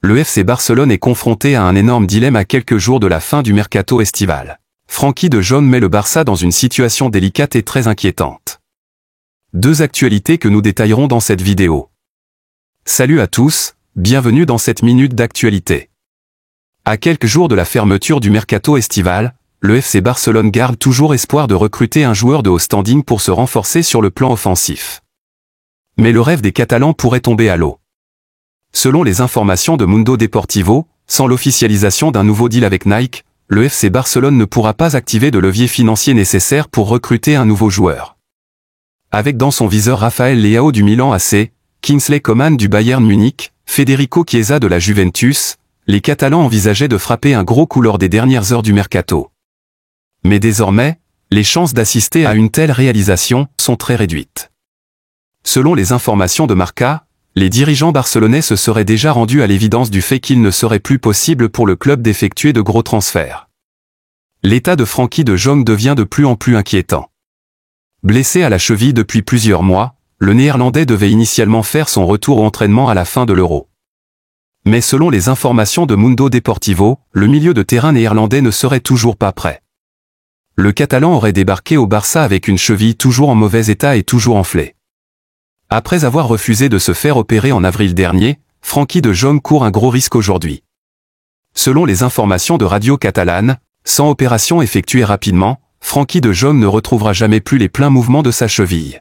le FC Barcelone est confronté à un énorme dilemme à quelques jours de la fin du mercato estival. Frenkie de Jong met le Barça dans une situation délicate et très inquiétante. Deux actualités que nous détaillerons dans cette vidéo. Salut à tous, bienvenue dans cette minute d'actualité. À quelques jours de la fermeture du mercato estival, le FC Barcelone garde toujours espoir de recruter un joueur de haut standing pour se renforcer sur le plan offensif. Mais le rêve des Catalans pourrait tomber à l'eau. Selon les informations de Mundo Deportivo, sans l'officialisation d'un nouveau deal avec Nike, le FC Barcelone ne pourra pas activer de levier financier nécessaire pour recruter un nouveau joueur. Avec dans son viseur Rafael Leao du Milan AC, Kingsley Coman du Bayern Munich, Federico Chiesa de la Juventus, les Catalans envisageaient de frapper un gros coup lors des dernières heures du mercato. Mais désormais, les chances d'assister à une telle réalisation sont très réduites. Selon les informations de Marca, les dirigeants barcelonais se seraient déjà rendus à l'évidence du fait qu'il ne serait plus possible pour le club d'effectuer de gros transferts. L'état de Frenkie de Jong devient de plus en plus inquiétant. Blessé à la cheville depuis plusieurs mois, le Néerlandais devait initialement faire son retour au entraînement à la fin de l'Euro. Mais selon les informations de Mundo Deportivo, le milieu de terrain néerlandais ne serait toujours pas prêt. Le Catalan aurait débarqué au Barça avec une cheville toujours en mauvais état et toujours enflée. Après avoir refusé de se faire opérer en avril dernier, Frenkie de Jong court un gros risque aujourd'hui. Selon les informations de Radio Catalane, sans opération effectuée rapidement, Frenkie de Jong ne retrouvera jamais plus les pleins mouvements de sa cheville.